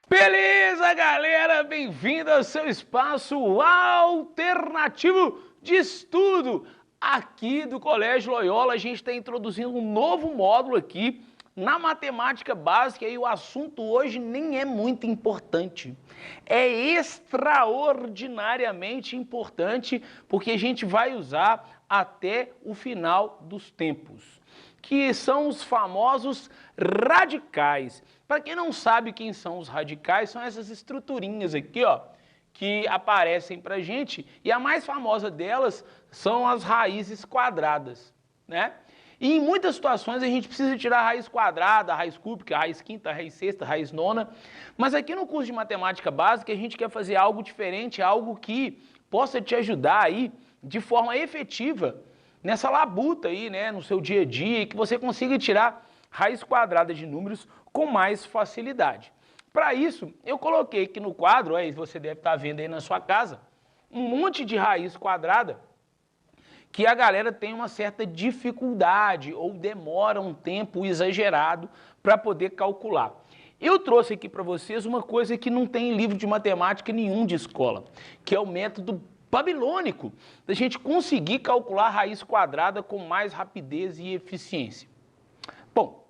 Beleza, galera? Bem-vindo ao seu espaço alternativo de estudo. Aqui do Colégio Loyola, a gente está introduzindo um novo módulo aqui na matemática básica e o assunto hoje nem é muito importante. É extraordinariamente importante porque a gente vai usar até o final dos tempos, que são os famosos radicais. Para quem não sabe quem são os radicais, são essas estruturinhas aqui, ó, que aparecem para a gente, e a mais famosa delas são as raízes quadradas, né? E em muitas situações a gente precisa tirar a raiz quadrada, a raiz cúbica, a raiz quinta, a raiz sexta, a raiz nona, mas aqui no curso de matemática básica a gente quer fazer algo diferente, algo que possa te ajudar aí de forma efetiva nessa labuta aí, né, no seu dia a dia, e que você consiga tirar raiz quadrada de números com mais facilidade. Para isso, eu coloquei aqui no quadro, aí você deve estar vendo aí na sua casa, um monte de raiz quadrada que a galera tem uma certa dificuldade ou demora um tempo exagerado para poder calcular. Eu trouxe aqui para vocês uma coisa que não tem em livro de matemática nenhum de escola, que é o método babilônico, da gente conseguir calcular a raiz quadrada com mais rapidez e eficiência. Bom,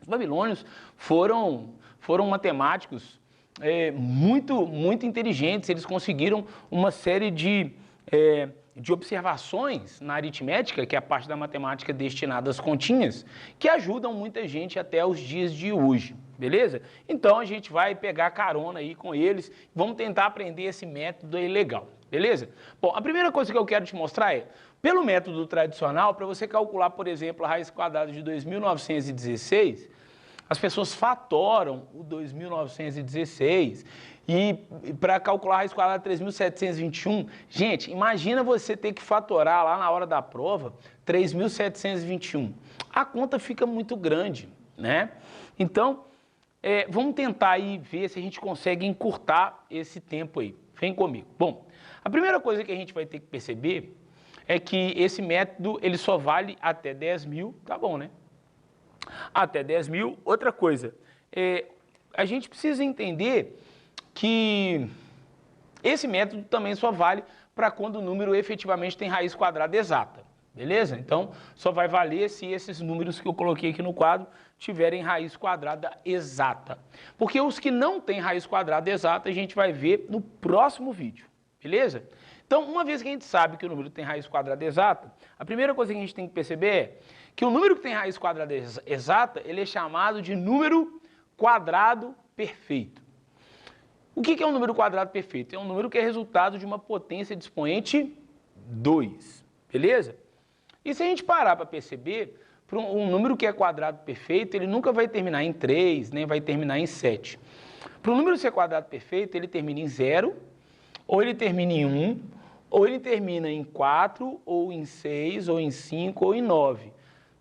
os babilônios foram matemáticos muito inteligentes, eles conseguiram uma série de observações na aritmética, que é a parte da matemática destinada às continhas, que ajudam muita gente até os dias de hoje, beleza? Então a gente vai pegar carona aí com eles, vamos tentar aprender esse método aí legal, beleza? Bom, a primeira coisa que eu quero te mostrar é, pelo método tradicional, para você calcular, por exemplo, a raiz quadrada de 2.916, as pessoas fatoram o 2.916 e para calcular a raiz quadrada de 3.721, gente, imagina você ter que fatorar lá na hora da prova 3.721. A conta fica muito grande, né? Então, vamos tentar aí ver se a gente consegue encurtar esse tempo aí. Vem comigo. Bom, a primeira coisa que a gente vai ter que perceber é que esse método ele só vale até 10.000, tá bom, né? Até 10.000. Outra coisa, a gente precisa entender que esse método também só vale para quando o número efetivamente tem raiz quadrada exata, beleza? Então, só vai valer se esses números que eu coloquei aqui no quadro tiverem raiz quadrada exata. Porque os que não têm raiz quadrada exata, a gente vai ver no próximo vídeo, beleza? Então, uma vez que a gente sabe que o número tem raiz quadrada exata, a primeira coisa que a gente tem que perceber é que o número que tem raiz quadrada exata, ele é chamado de número quadrado perfeito. O que é um número quadrado perfeito? É um número que é resultado de uma potência de expoente 2, beleza? E se a gente parar para perceber, um número que é quadrado perfeito, ele nunca vai terminar em 3, nem vai terminar em 7. Para o número ser quadrado perfeito, ele termina em 0, ou ele termina em 1, ou ele termina em 4, ou em 6, ou em 5, ou em 9.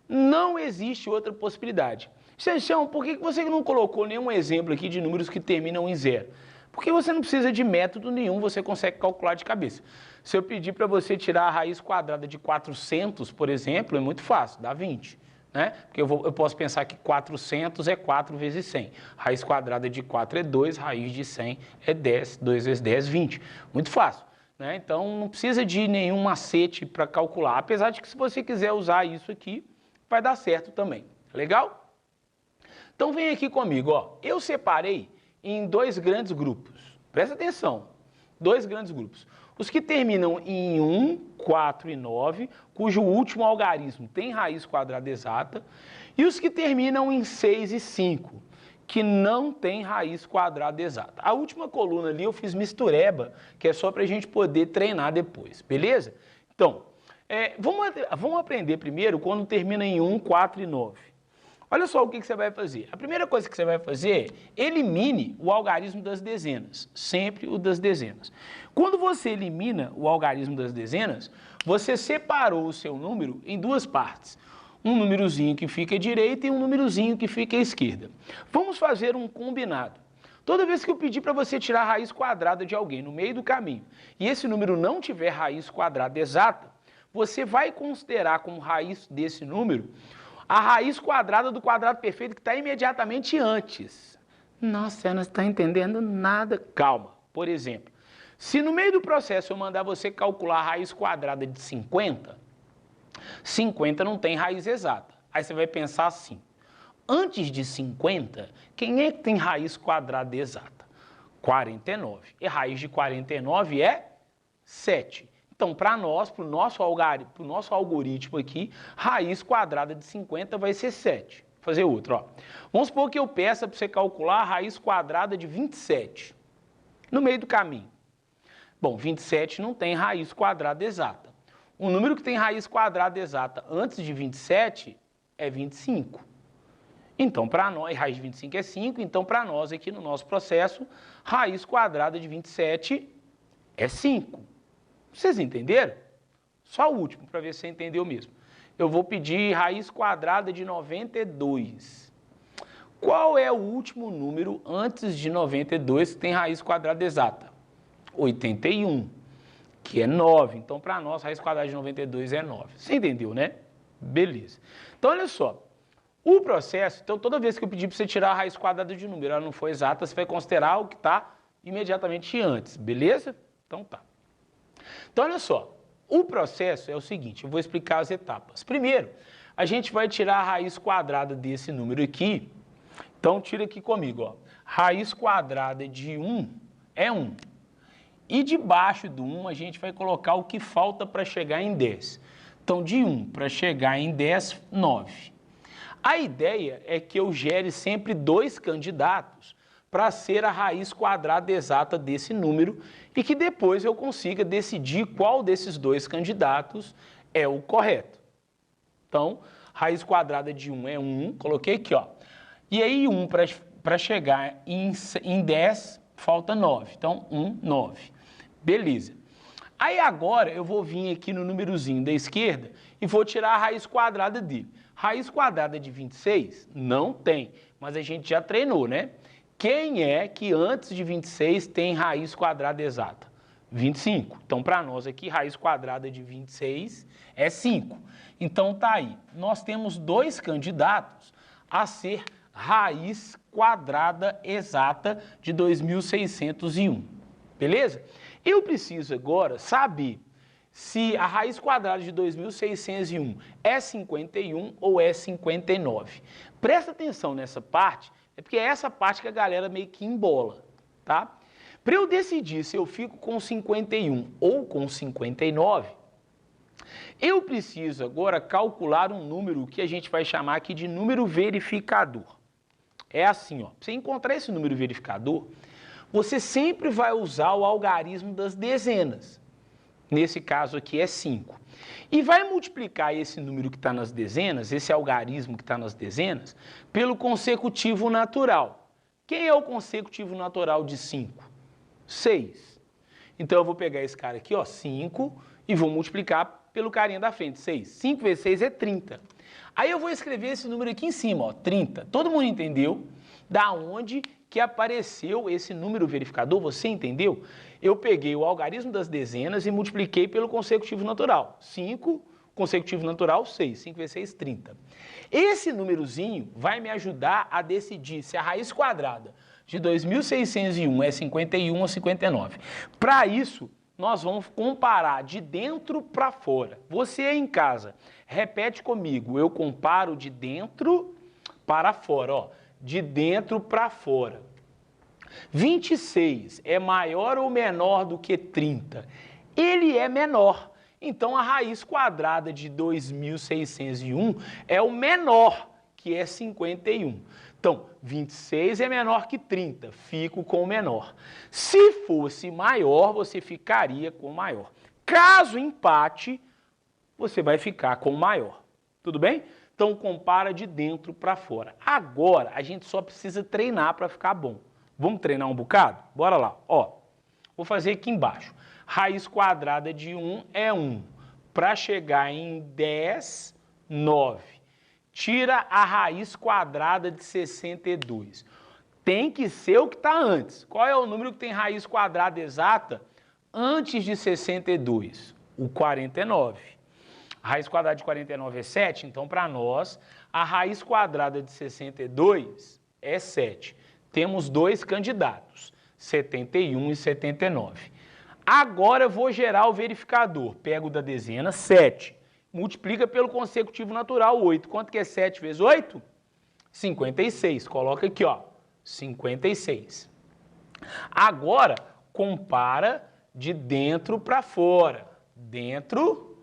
Não existe outra possibilidade. Xanxão, por que você não colocou nenhum exemplo aqui de números que terminam em 0? Porque você não precisa de método nenhum, você consegue calcular de cabeça. Se eu pedir para você tirar a raiz quadrada de 400, por exemplo, é muito fácil, dá 20. Né? Porque eu posso pensar que 400 é 4 vezes 100. Raiz quadrada de 4 é 2, raiz de 100 é 10, 2 vezes 10, 20. Muito fácil. Né? Então, não precisa de nenhum macete para calcular. Apesar de que se você quiser usar isso aqui, vai dar certo também. Legal? Então, vem aqui comigo. Ó. Eu separei em dois grandes grupos. Presta atenção. Dois grandes grupos. Os que terminam em 1, 4 e 9, cujo último algarismo tem raiz quadrada exata, e os que terminam em 6 e 5, que não tem raiz quadrada exata. A última coluna ali eu fiz mistureba, que é só para a gente poder treinar depois, beleza? Então, vamos aprender primeiro quando termina em 1, 4 e 9. Olha só o que você vai fazer. A primeira coisa que você vai fazer é elimine o algarismo das dezenas, sempre o das dezenas. Quando você elimina o algarismo das dezenas, você separou o seu número em duas partes. Um númerozinho que fica à direita e um númerozinho que fica à esquerda. Vamos fazer um combinado. Toda vez que eu pedir para você tirar a raiz quadrada de alguém no meio do caminho e esse número não tiver raiz quadrada exata, você vai considerar como raiz desse número a raiz quadrada do quadrado perfeito que está imediatamente antes. Nossa, você não está entendendo nada. Calma. Por exemplo, se no meio do processo eu mandar você calcular a raiz quadrada de 50, 50 não tem raiz exata. Aí você vai pensar assim, antes de 50, quem é que tem raiz quadrada exata? 49. E raiz de 49 é 7. Então, para nós, para o nosso algoritmo aqui, raiz quadrada de 50 vai ser 7. Vou fazer outro, ó. Vamos supor que eu peça para você calcular a raiz quadrada de 27, no meio do caminho. Bom, 27 não tem raiz quadrada exata. O número que tem raiz quadrada exata antes de 27 é 25. Então, para nós, raiz de 25 é 5, então para nós aqui no nosso processo, raiz quadrada de 27 é 5. Vocês entenderam? Só o último, para ver se você entendeu mesmo. Eu vou pedir raiz quadrada de 92. Qual é o último número antes de 92 que tem raiz quadrada exata? 81, que é 9. Então, para nós, raiz quadrada de 92 é 9. Você entendeu, né? Beleza. Então, olha só. O processo, então, toda vez que eu pedir para você tirar a raiz quadrada de número, ela não for exata, você vai considerar o que está imediatamente antes, beleza? Então, tá. Então, olha só. O processo é o seguinte, eu vou explicar as etapas. Primeiro, a gente vai tirar a raiz quadrada desse número aqui. Então, tira aqui comigo, ó. Raiz quadrada de 1 é 1. E debaixo do 1, a gente vai colocar o que falta para chegar em 10. Então, de 1 para chegar em 10, 9. A ideia é que eu gere sempre 2 candidatos para ser a raiz quadrada exata desse número e que depois eu consiga decidir qual desses 2 candidatos é o correto. Então, raiz quadrada de 1 é 1, coloquei aqui, ó. E aí, 1 para chegar em 10, falta 9. Então, 1, 9. Beleza. Aí agora eu vou vir aqui no númerozinho da esquerda e vou tirar a raiz quadrada dele. Raiz quadrada de 26? Não tem, mas a gente já treinou, né? Quem é que antes de 26 tem raiz quadrada exata? 25. Então, para nós aqui, raiz quadrada de 26 é 5. Então, tá aí. Nós temos 2 candidatos a ser raiz quadrada exata de 2601. Beleza? Eu preciso agora saber se a raiz quadrada de 2601 é 51 ou é 59. Presta atenção nessa parte, é porque é essa parte que a galera meio que embola, tá? Para eu decidir se eu fico com 51 ou com 59, eu preciso agora calcular um número que a gente vai chamar aqui de número verificador. É assim, ó, para você encontrar esse número verificador, você sempre vai usar o algarismo das dezenas. Nesse caso aqui é 5. E vai multiplicar esse número que está nas dezenas, esse algarismo que está nas dezenas, pelo consecutivo natural. Quem é o consecutivo natural de 5? 6. Então eu vou pegar esse cara aqui, ó, 5, e vou multiplicar pelo carinha da frente, 6. 5 vezes 6 é 30. Aí eu vou escrever esse número aqui em cima, ó, 30. Todo mundo entendeu da onde que apareceu esse número verificador? Você entendeu? Eu peguei o algarismo das dezenas e multipliquei pelo consecutivo natural. 5, consecutivo natural, 6. 5 vezes 6, 30. Esse númerozinho vai me ajudar a decidir se a raiz quadrada de 2601 é 51 ou 59. Para isso, nós vamos comparar de dentro para fora. Você aí em casa, repete comigo. Eu comparo de dentro para fora, ó. De dentro para fora. 26 é maior ou menor do que 30? Ele é menor. Então, a raiz quadrada de 2601 é o menor, que é 51. Então, 26 é menor que 30, fico com o menor. Se fosse maior, você ficaria com o maior. Caso empate, você vai ficar com o maior. Tudo bem? Então, compara de dentro para fora. Agora, a gente só precisa treinar para ficar bom. Vamos treinar um bocado? Bora lá. Ó, vou fazer aqui embaixo. Raiz quadrada de 1 é 1. Para chegar em 10, 9. Tira a raiz quadrada de 62. Tem que ser o que está antes. Qual é o número que tem raiz quadrada exata antes de 62? O 49. A raiz quadrada de 49 é 7, então para nós, a raiz quadrada de 62 é 7. Temos dois candidatos, 71 e 79. Agora eu vou gerar o verificador. Pego da dezena 7, multiplica pelo consecutivo natural 8. Quanto que é 7 vezes 8? 56. Coloca aqui, ó, 56. Agora, compara de dentro para fora. Dentro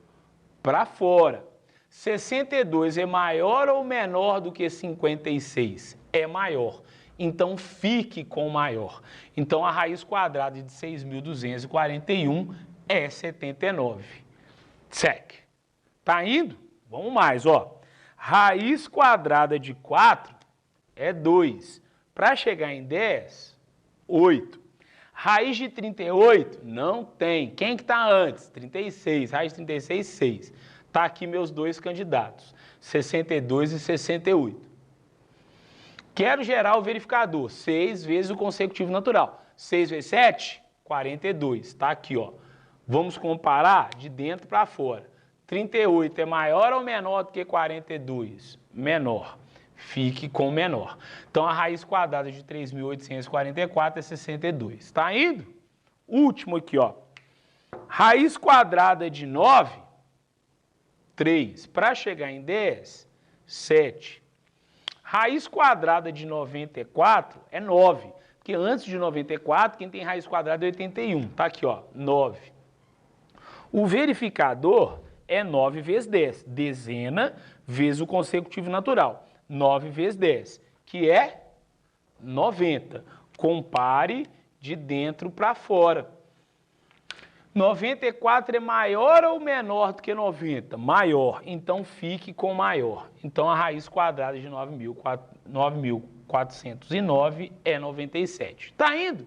para fora. 62 é maior ou menor do que 56? É maior. Então, fique com o maior. Então, a raiz quadrada de 6.241 é 79. Check. Tá indo? Vamos mais, ó. Raiz quadrada de 4 é 2. Para chegar em 10, 8. Raiz de 38? Não tem. Quem que está antes? 36. Raiz de 36, 6. Tá aqui meus dois candidatos, 62 e 68. Quero gerar o verificador, 6 vezes o consecutivo natural. 6 vezes 7, 42. Está aqui, ó. Vamos comparar de dentro para fora. 38 é maior ou menor do que 42? Menor. Fique com o menor. Então, a raiz quadrada de 3.844 é 62. Está indo? Último aqui, ó. Raiz quadrada de 9, 3. Para chegar em 10, 7. Raiz quadrada de 94 é 9, porque antes de 94, quem tem raiz quadrada é 81. Tá aqui, ó, 9. O verificador é 9 vezes 10, dezena vezes o consecutivo natural. 9 vezes 10, que é 90. Compare de dentro para fora. 94 é maior ou menor do que 90? Maior. Então, fique com maior. Então, a raiz quadrada de 9.409 é 97. Tá indo?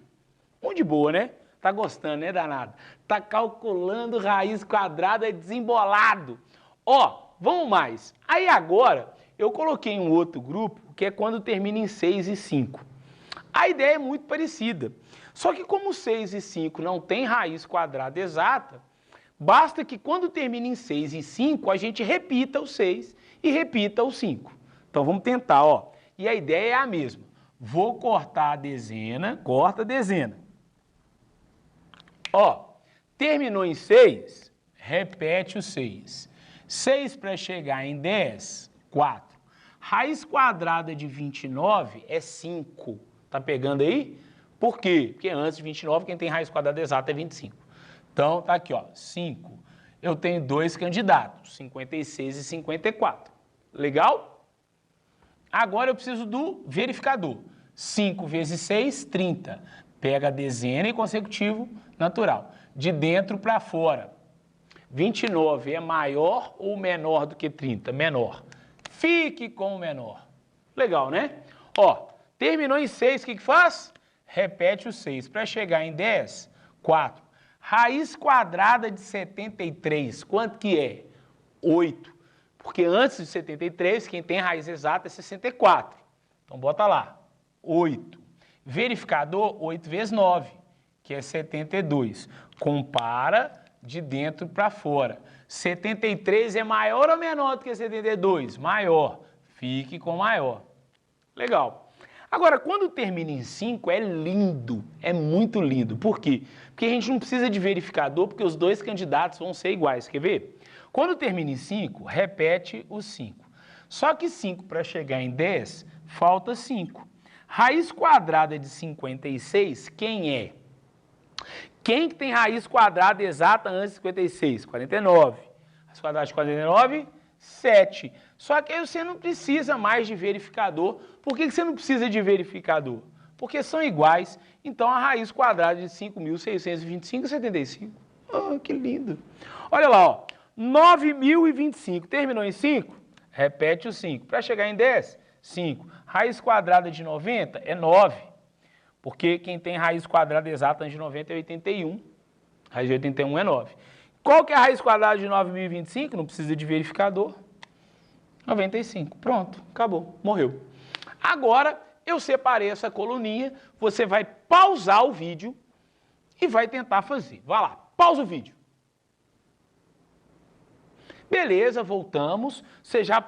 Muito de boa, né? Tá gostando, né, danado? Tá calculando raiz quadrada desembolado. Ó, vamos mais. Aí, agora, eu coloquei um outro grupo, que é quando termina em 6 e 5. A ideia é muito parecida. Só que como 6 e 5 não tem raiz quadrada exata, basta que quando termina em 6 e 5, a gente repita o 6 e repita o 5. Então vamos tentar, ó. E a ideia é a mesma. Vou cortar a dezena, corta a dezena. Ó, terminou em 6, repete o 6. 6 para chegar em 10, 4. Raiz quadrada de 29 é 5. Tá pegando aí? Por quê? Porque antes de 29, quem tem raiz quadrada exata é 25. Então, tá aqui, ó, 5. Eu tenho dois candidatos, 56 e 54. Legal? Agora eu preciso do verificador. 5 vezes 6, 30. Pega a dezena e consecutivo natural. De dentro para fora. 29 é maior ou menor do que 30? Menor. Fique com o menor. Legal, né? Ó, terminou em 6, o que faz? Repete o 6. Para chegar em 10, 4. Raiz quadrada de 73, quanto que é? 8. Porque antes de 73, quem tem raiz exata é 64. Então, bota lá. 8. Verificador, 8 vezes 9, que é 72. Compara de dentro para fora. 73 é maior ou menor do que 72? Maior. Fique com maior. Legal. Agora, quando termina em 5, é lindo, é muito lindo. Por quê? Porque a gente não precisa de verificador, porque os dois candidatos vão ser iguais. Quer ver? Quando termina em 5, repete o 5. Só que 5 para chegar em 10, falta 5. Raiz quadrada de 56, quem é? Quem que tem raiz quadrada exata antes de 56? 49. Raiz quadrada de 49, 7. Só que aí você não precisa mais de verificador. Por que você não precisa de verificador? Porque são iguais. Então, a raiz quadrada de 5.625 é 75. Oh, que lindo. Olha lá, ó. 9.025. Terminou em 5? Repete o 5. Para chegar em 10, 5. Raiz quadrada de 90 é 9. Porque quem tem raiz quadrada exata antes de 90 é 81. Raiz de 81 é 9. Qual que é a raiz quadrada de 9.025? Não precisa de verificador. 95. Pronto, acabou, morreu. Agora, eu separei essa coluninha, você vai pausar o vídeo e vai tentar fazer. Vai lá, pausa o vídeo. Beleza, voltamos. Você já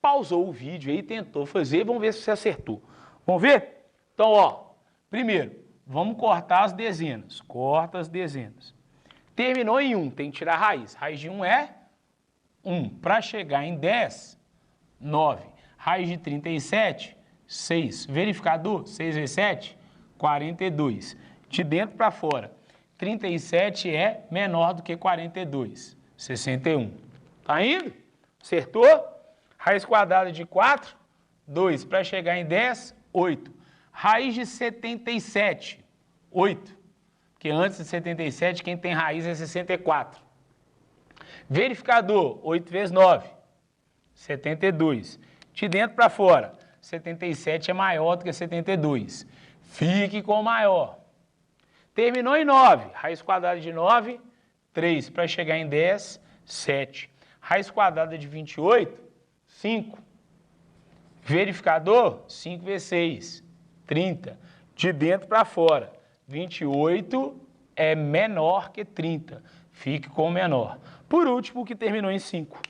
pausou o vídeo aí, tentou fazer, vamos ver se você acertou. Vamos ver? Então, ó, Primeiro, vamos cortar as dezenas. Corta as dezenas. Terminou em 1, tem que tirar a raiz. Raiz de 1 é 1. Para chegar em 10, 9. Raiz de 37, 6. Verificador, 6 vezes 7, 42. De dentro para fora, 37 é menor do que 42, 61. Tá indo? Acertou? Raiz quadrada de 4, 2. Para chegar em 10, 8. Raiz de 77, 8. Porque antes de 77, quem tem raiz é 64. Verificador, 8 vezes 9, 72. De dentro para fora, 77 é maior do que 72. Fique com o maior. Terminou em 9. Raiz quadrada de 9, 3. Para chegar em 10, 7. Raiz quadrada de 28, 5. Verificador, 5 vezes 6, 30. De dentro para fora, 28 é menor que 30. Fique com o menor. Por último, o que terminou em 5,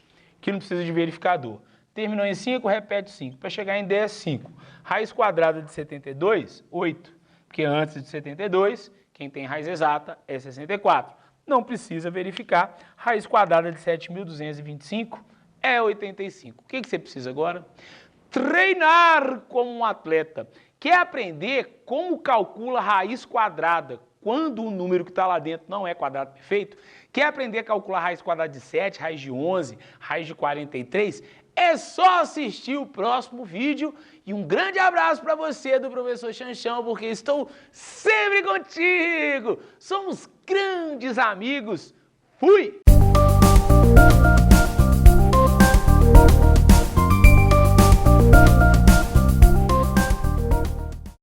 que não precisa de verificador. Terminou em 5, repete 5. Para chegar em 10, 5. Raiz quadrada de 72, 8. Porque antes de 72, quem tem raiz exata é 64. Não precisa verificar. Raiz quadrada de 7.225 é 85. O que você precisa agora? Treinar como um atleta. Quer aprender como calcula raiz quadrada quando o número que está lá dentro não é quadrado perfeito? Quer aprender a calcular raiz quadrada de 7, raiz de 11, raiz de 43? É só assistir o próximo vídeo e um grande abraço para você do professor Chanchão, porque estou sempre contigo. Somos grandes amigos. Fui!